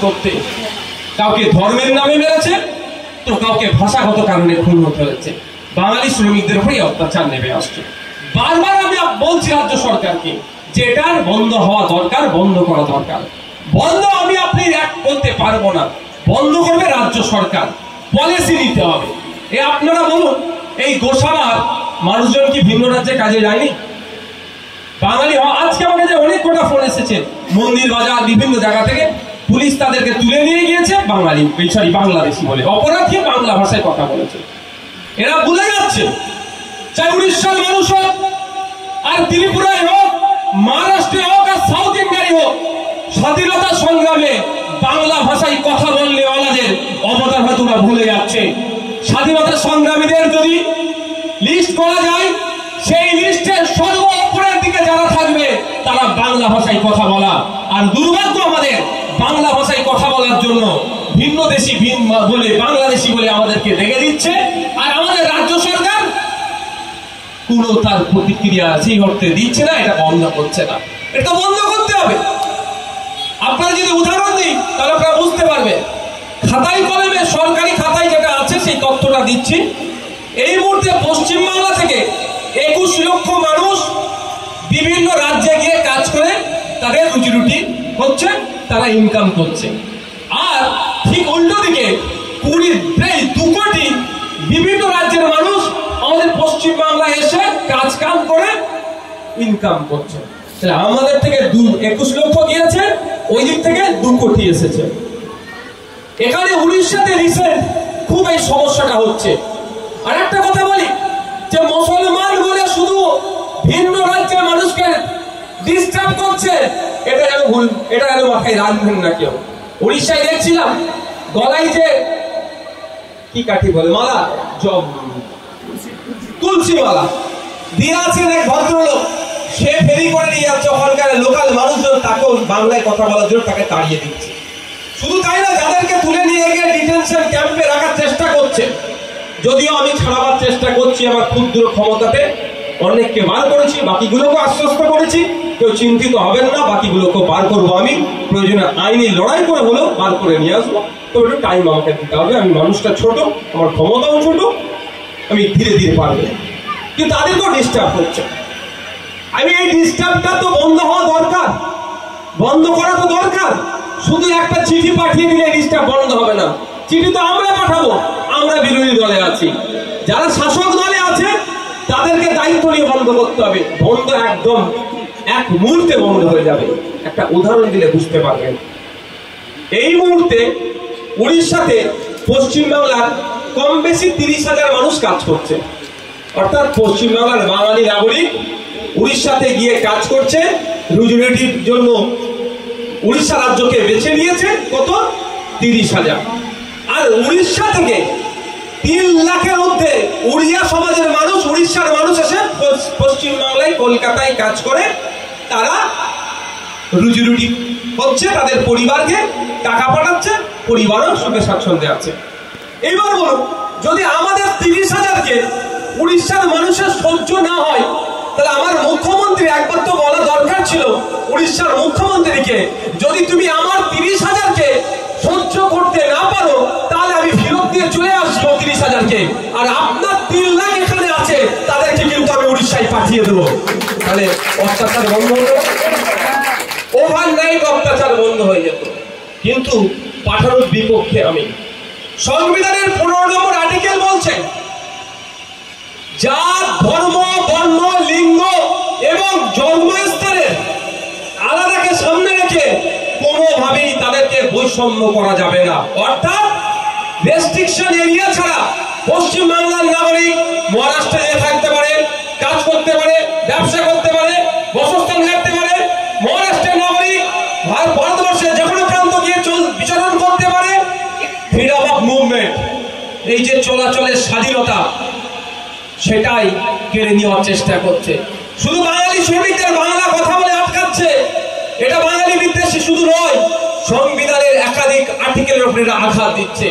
করতে, কাউকে ধর্মের নামে মেরেছে, তো কাউকে ভাষাগত কারণে খুন হতে হয়েছে। বাঙালি শ্রমিকদের উপরই অত্যাচার নেমে আসছে। বারবার আমি বলছি রাজ্য সরকারকে যে এটার বন্ধ হওয়া দরকার, বন্ধ করা দরকার। বন্ধ আমি আপনি এক বলতে পারবো না, বন্ধ করবে রাজ্য সরকার, পলিসি নিতে হবে। আপনারা বলুন, এই গোশালার মানুষজন কি ভিন্ন রাজ্যে কাজে যায়নি? বাঙালি আজকে আমার কাছে অনেক কটা ফোন এসেছে, মন্দির বাজার বিভিন্ন জায়গা থেকে পুলিশ তাদেরকে তুলে নিয়ে গিয়েছে, বাঙালি বাংলাদেশি বলে অপরাধী বাংলা ভাষায় কথা বলেছে। এরা ভুলে যাচ্ছে, চাই উড়িষ্যার মানুষ হোক, আর ত্রিপুরায় হোক, মহারাষ্ট্রে হোক, আর সাউথ ইন্ডিয়ায় হোক, স্বাধীনতা সংগ্রামে বাংলা ভাষায় কথা বললে ওনাদের অবদান হয়তো ওরা ভুলে যাচ্ছে। স্বাধীনতা সংগ্রামীদের যদি লিস্ট করা যায়, সেই লিস্টের সর্ব উপরের দিকে যারা থাকবে তারা বাংলা ভাষায় কথা বলা। আর দুর্ভাগ্য আমাদের বাংলা ভাষায় কথা বলার জন্য ভিন্ন দেশি বলে বাংলাদেশি বলে আমাদেরকে দেখে দিচ্ছে, আর আমাদের রাজ্য সরকার কোনো তার প্রতিক্রিয়া সেই অর্থে দিচ্ছে না, এটা বন্ধ করছে না। এটা বন্ধ করতে হবে। আপনারা যদি উদাহরণ দিই তাহলে আপনারা বুঝতে পারবেন। খাতায় কলমে সরকারি খাতায় যেটা আছে সেই তথ্যটা দিচ্ছি। এই মুহূর্তে পশ্চিমবাংলা থেকে 21 লক্ষ মানুষ বিভিন্ন রাজ্যে গিয়ে কাজ করে তাদের রুজি রুটি হচ্ছে, তারা ইনকাম করছে। আর ঠিক উল্টো দিকে 2 কোটি বিভিন্ন রাজ্যের মানুষ আমাদের পশ্চিমবাংলায় এসে কাজ কাম করে ইনকাম করছে। আমাদের থেকে 21 লক্ষ গিয়েছে, ওই দিক থেকে 2 কোটি এসেছে। এখানে উড়িষ্যাতে রিসেন্ট খুব এই সমস্যাটা হচ্ছে। আর একটা কথা বলি, যে মুসলমান বলে শুধু ভিন্ন রাজ্যের মানুষকে ডিস্টার্ব করছে, এটা যেন ভুল, এটা যেন মাথায় রাখবেন না কেউ। উড়িষ্যায় দেখছিলাম গলায় যে কি কাঠি বলে মালা, তুলসী মালা দিয়ে আছেন এক ভদ্রলোক, সে ফেরি করে নিয়ে যাচ্ছে, ওখানকার লোকাল মানুষজন তাকেও বাংলায় কথা বলার জন্য তাকে তাড়িয়ে দিচ্ছে। শুধু তাই না, যাদেরকে তুলে নিয়ে গিয়ে ডিটেনশন ক্যাম্পে রাখার চেষ্টা করছে, যদিও আমি ছাড়াবার চেষ্টা করছি আমার ক্ষুদ্র ক্ষমতাতে, অনেককে বার করেছি, বাকিগুলোকে আশ্বস্ত করেছি কেউ চিন্তিত হবেন না, বাকিগুলোকে বার করবো আমি, প্রয়োজনে আইনি লড়াই করে হলেও বার করে নিয়ে আসবো। তো একটু টাইম আমাকে দিতে হবে, আমি মানুষটা ছোট, আমার ক্ষমতাও ছোট, আমি ধীরে ধীরে পারবো। কিন্তু তাদেরকেও ডিস্টার্ব হচ্ছে। আমি এই ডিস্টার্বটা তো বন্ধ হওয়া দরকার, বন্ধ করা তো দরকার। শুধু একটা চিঠি পাঠিয়ে দিলে ডিস্টার্ব বন্ধ হবে না। চিঠি তো আমরা পাঠাবো, আমরা বিরোধী দলে আছি, যারা শাসক দলে আছে তাদেরকে দায়িত্ব নিয়ে বন্ধ করতে হবে। বন্ধ একদম এক মুহূর্তে বন্ধ হয়ে যাবে। একটা উদাহরণ দিলে বুঝতে পারবেন। এই মুহূর্তে উড়িষ্যাতে পশ্চিমবাংলার কম বেশি 30,000 মানুষ কাজ করছে, অর্থাৎ পশ্চিমবাংলার বাঙালি নাগরিক উড়িষ্যাতে গিয়ে কাজ করছে, রুজি রুটির জন্য উড়িষ্যা রাজ্যকে বেছে নিয়েছে। কত? 30,000। আর উড়িষ্যা থেকে 3 লাখের মধ্যে উড়িয়া সমাজের মানুষ, উড়িষ্যার মানুষ এসে পশ্চিমবাংলায় কলকাতায় কাজ করে, তারা রুজি রুটি হচ্ছে, তাদের পরিবারকে টাকা পাঠাচ্ছে, পরিবারও সুখে স্বাচ্ছন্দ্যে আছে। এইবার বলুন, যদি আমাদের 30,000কে উড়িষ্যার মানুষের সহ্য না হয়, তাহলে আমার মুখ্যমন্ত্রী একবার তো বলা দরকার ছিল উড়িষ্যার মুখ্যমন্ত্রীকে, যদি তুমি আমার 30,000কে সহ্য করতে না পারো তাহলে আমি ফেরত দিয়ে চলে আসবো 30,000কে, আর আপনার 3 লাখ এখানে আছে তাদেরকে কিন্তু আমি উড়িষ্যায় পাঠিয়ে দেবো। তাহলে অত্যাচার বন্ধ হলো, ওভারনাইট অত্যাচার বন্ধ হয়ে যেত। কিন্তু পাঠানোর বিপক্ষে আমি। সংবিধানের 15 নম্বর আর্টিকেল বলছে, জাত, ধর্ম, বর্ণ, লিঙ্গ এবং জন্মস্থানের আলাদাকে সামনে রেখে কোনোভাবেই তাদেরকে বৈষম্য করা যাবে না। অর্থাৎ রেস্ট্রিকশন এরিয়া ছাড়া পশ্চিমবাংলার নাগরিক মহারাষ্ট্রে থাকতে পারে, কাজ করতে পারে, ব্যবসা করতে পারে, বাসস্থান থাকতে পারে। মহারাষ্ট্রের নাগরিক ভারতবর্ষের যে কোনো প্রান্ত গিয়ে বিচরণ করতে পারে। ফ্রিডম অফ মুভমেন্ট, এই যে চলাচলের স্বাধীনতা, সেটাই কেড়ে নেওয়ার চেষ্টা করছে। শুধু বাঙালি শ্রমিকদের বাংলা কথা বলে আটকাচ্ছে। এটা বাঙালি বিদ্বেষী শুধু নয়, সংবিধানের একাধিক আর্টিকেলের উপরে আঘাত দিচ্ছে।